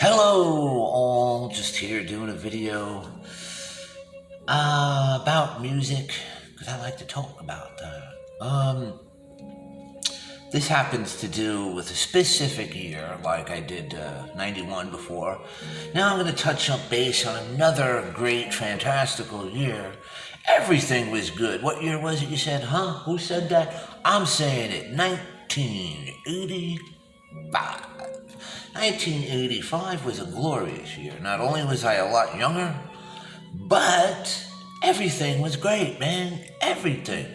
Hello, all. Just here doing a video about music because I like to talk about that. This happens to do with a specific year, like I did 91 before. Now I'm going to touch up base on another great, fantastical year. Everything was good. What year was it you said, huh? Who said that? I'm saying it. 1985. 1985 was a glorious year. Not only was I a lot younger, but everything was great, man. Everything.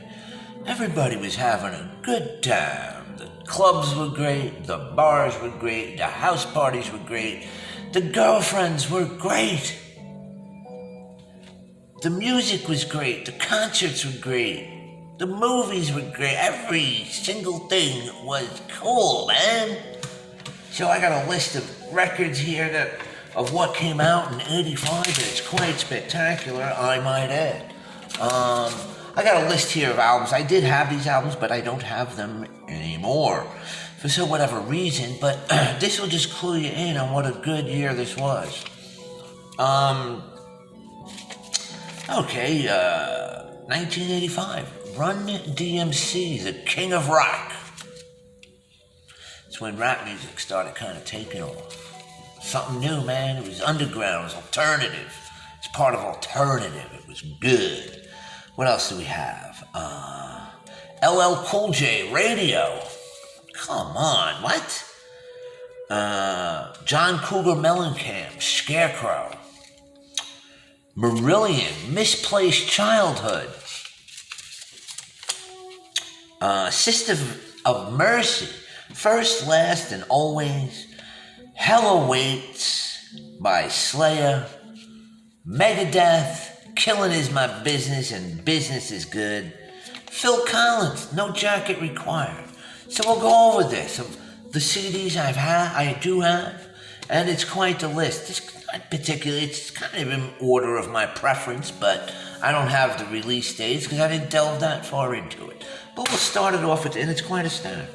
Everybody was having a good time. The clubs were great, the bars were great, the house parties were great, the girlfriends were great. The music was great, the concerts were great, the movies were great. Every single thing was cool, man. So I got a list of records here of what came out in 85, and it's quite spectacular, I might add. I got a list here of albums. I did have these albums, but I don't have them anymore for whatever reason, but this will just clue you in on what a good year this was. 1985, Run DMC, the king of rock. It's when rap music started kind of taking off. Something new, man. It was underground, it was alternative. It's part of alternative. It was good. What else do we have? LL Cool J, Radio. Come on, what? John Cougar Mellencamp, Scarecrow. Marillion, Misplaced Childhood. Sister of Mercy, First, Last, and Always. Hell Awaits by Slayer. Megadeth, Killing Is My Business and Business Is Good. Phil Collins, No Jacket Required. So we'll go over this of the CDs I do have, and it's quite the list. It's not particularly, it's kind of in order of my preference, but I don't have the release dates because I didn't delve that far into it. But we'll start it off with, and it's quite a stack.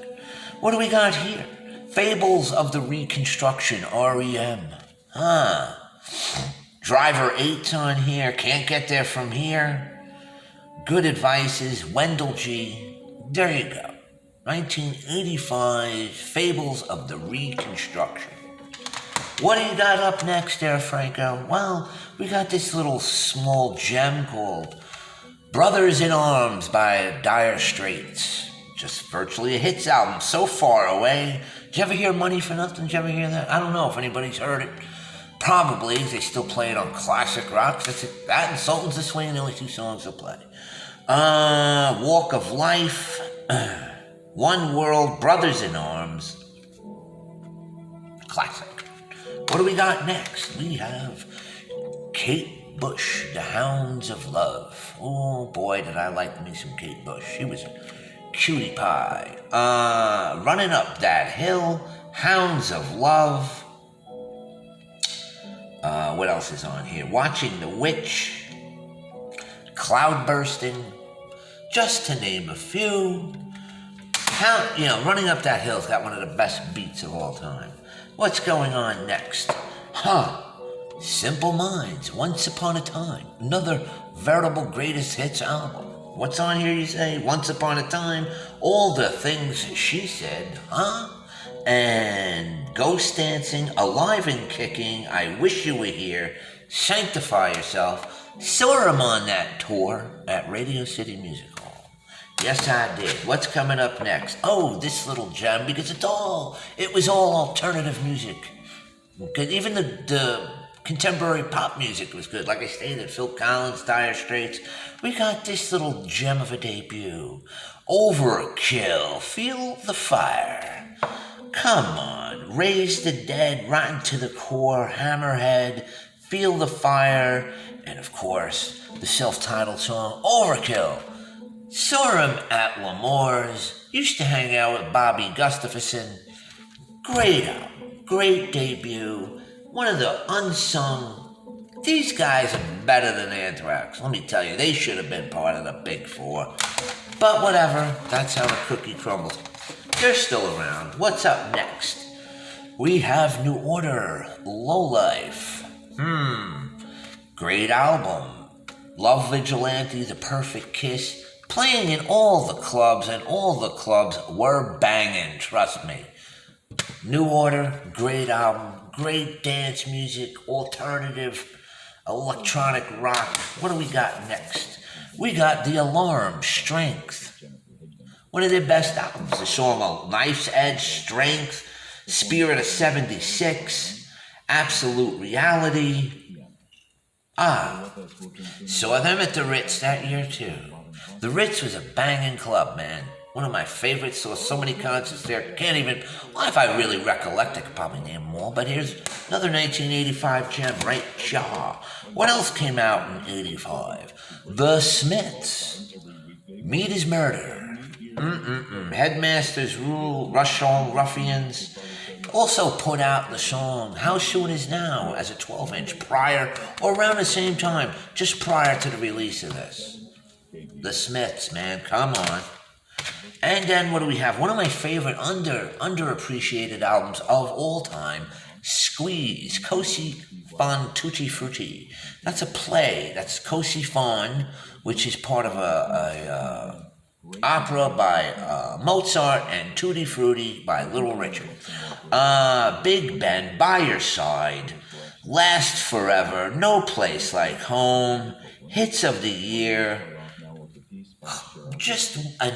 What do we got here? Fables of the Reconstruction, REM. Driver 8's on here, Can't Get There From Here. Good Advices, Wendell G. There you go. 1985, Fables of the Reconstruction. What do you got up next there, Franco? Well, we got this little small gem called Brothers in Arms by Dire Straits. Just virtually a hits album, So Far Away. Did you ever hear Money for Nothing? Did you ever hear that? I don't know if anybody's heard it. Probably, they still play it on classic rock. That's it. That and Sultans of Swing, the only two songs they'll play. Walk of Life, One World, Brothers in Arms. Classic. What do we got next? We have Kate Bush, The Hounds of Love. Oh boy, did I like me some Kate Bush. She was a cutie pie. Running Up That Hill, Hounds of Love. What else is on here? Watching the Witch, Cloud Bursting, just to name a few. Running Up That Hill's got one of the best beats of all time. What's going on next? Simple Minds, Once Upon a Time, another veritable greatest hits album. What's on here, you say? Once Upon a Time, All the Things She Said, and Ghost Dancing, Alive and Kicking, I Wish You Were Here, Sanctify Yourself. Saw him on that tour at Radio City Music Hall. Yes, I did. What's coming up next? Oh, this little gem, because it was all alternative music. Because even the contemporary pop music was good. Like I stated, Phil Collins, Dire Straits. We got this little gem of a debut. Overkill, Feel the Fire. Come on, Raise the Dead, Rotten to the Core, Hammerhead, Feel the Fire, and of course, the self-titled song, Overkill. Saw him at L'Amour's, used to hang out with Bobby Gustafson. Great album, great debut, one of the unsung. These guys are better than Anthrax, let me tell you, they should have been part of the Big Four. But whatever, that's how the cookie crumbles. They're still around. What's up next? We have New Order, Lowlife. Great album. Love Vigilante, The Perfect Kiss. Playing in all the clubs, and all the clubs were banging, trust me. New Order, great album. Great dance music, alternative, electronic rock. What do we got next? We got The Alarm, Strength. One of their best albums. The song Knife's Edge, Strength, Spirit of 76, Absolute Reality. Saw them at the Ritz that year too. The Ritz was a banging club, man. One of my favorites. Saw so many concerts there. Can't even, well, if I really recollect, I could probably name them all. But here's another 1985 gem, Right Jaw. What else came out in 85? The Smiths. Meat is Murder. Headmasters Rule, Rush Song Ruffians. Also put out the song How Soon Is Now as a 12-inch prior, or around the same time, just prior to the release of this. The Smiths, man, come on. And then what do we have? One of my favorite underappreciated albums of all time, Squeeze, Cosi fan tutti frutti. That's a play. That's Cosi fan, which is part of a opera by Mozart, and Tutti Frutti by Little Richard. Big Ben, By Your Side, Last Forever, No Place Like Home, Hits of the Year. Just an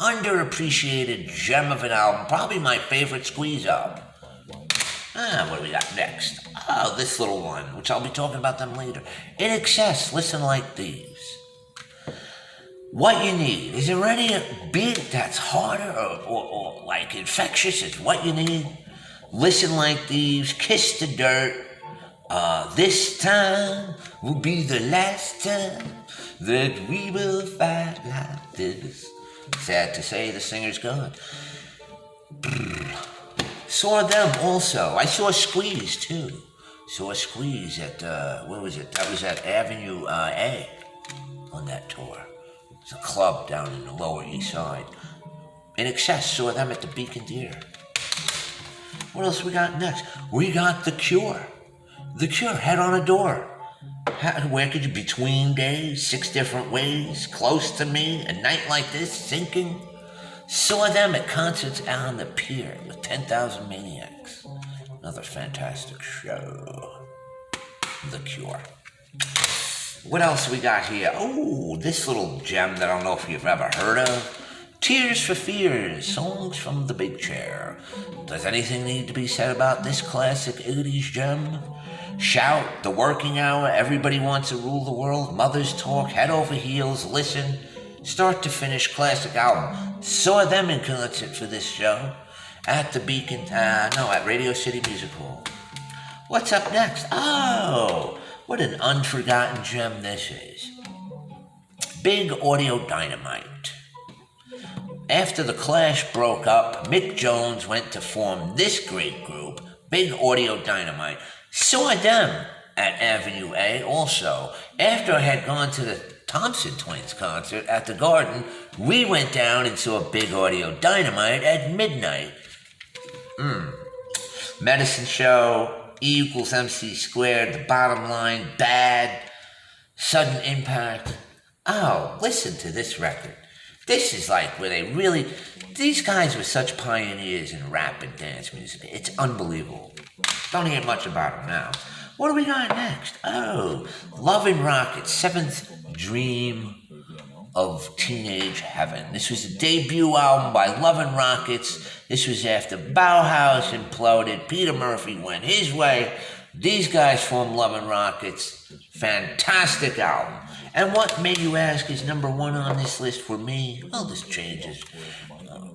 underappreciated gem of an album. Probably my favorite Squeeze album. What do we got next? This little one, which I'll be talking about them later. In Excess, Listen Like Thieves. What You Need. Is there any beat that's harder or like infectious as What You Need? Listen Like Thieves, Kiss the Dirt. This time will be the last time that we will fight like this. Sad to say, the singer's gone. Saw them also. I saw Squeeze too. Saw Squeeze at, where was it? That was at Avenue A on that tour. It's a club down in the Lower East Side. In Excess, saw them at the Beacon Theater. What else we got next? We got The Cure. The Cure, Head on a Door. Where could you, Between Days, 6 Different Ways, Close to Me, A Night Like This, Sinking. Saw them at concerts out on the pier with 10,000 Maniacs. Another fantastic show. The Cure. What else we got here? Oh, this little gem that I don't know if you've ever heard of. Tears for Fears, Songs from the Big Chair. Does anything need to be said about this classic 80s gem? Shout, The Working Hour, Everybody Wants to Rule the World, Mother's Talk, Head Over Heels, Listen. Start to finish classic album. Saw them in concert for this show at the Beacon, at Radio City Music Hall. What's up next? Oh, what an unforgotten gem this is. Big Audio Dynamite. After the Clash broke up, Mick Jones went to form this great group, Big Audio Dynamite. Saw them at Avenue A also. After I had gone to the Thompson Twins concert at the Garden, we went down and saw Big Audio Dynamite at midnight. Medicine Show, E=MC², The Bottom Line, Bad, Sudden Impact. Oh, listen to this record. This is like where they really, these guys were such pioneers in rap and dance music. It's unbelievable. Don't hear much about them now. What do we got next? Oh, Love and Rockets, 7th Dream of Teenage Heaven. This was the debut album by Love and Rockets. This was after Bauhaus imploded. Peter Murphy went his way. These guys formed Love and Rockets. Fantastic album. And what, may you ask, is number 1 on this list for me? Well, this changes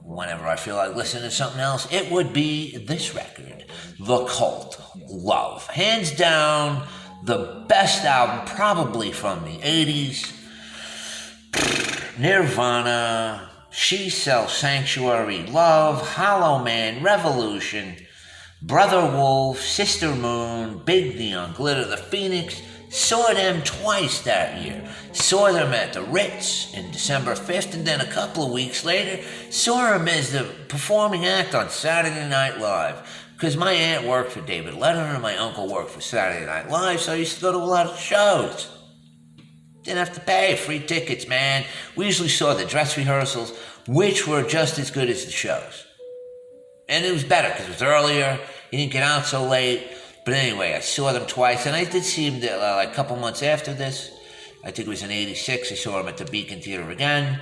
whenever I feel like listening to something else. It would be this record, The Cult, Love. Hands down, the best album probably from the 80s. Nirvana, She Sells Sanctuary, Love, Hollow Man, Revolution, Brother Wolf, Sister Moon, Big Neon Glitter, The Phoenix. Saw them twice that year. Saw them at the Ritz in December 5th, and then a couple of weeks later, saw them as the performing act on Saturday Night Live. Because my aunt worked for David Letterman and my uncle worked for Saturday Night Live, so I used to go to a lot of shows. Didn't have to pay. Free tickets, man. We usually saw the dress rehearsals, which were just as good as the shows. And it was better because it was earlier. You didn't get out so late. But anyway, I saw them twice. And I did see them like a couple months after this. I think it was in '86. I saw them at the Beacon Theater again.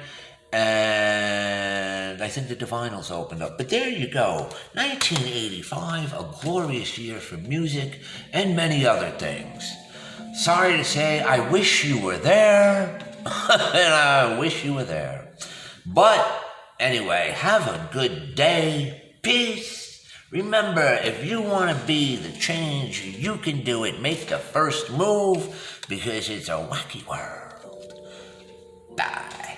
And I think the Divinals opened up. But there you go. 1985, a glorious year for music and many other things. Sorry to say, I wish you were there. And I wish you were there. But anyway, have a good day. Peace. Remember, if you want to be the change, you can do it. Make the first move because it's a wacky world. Bye.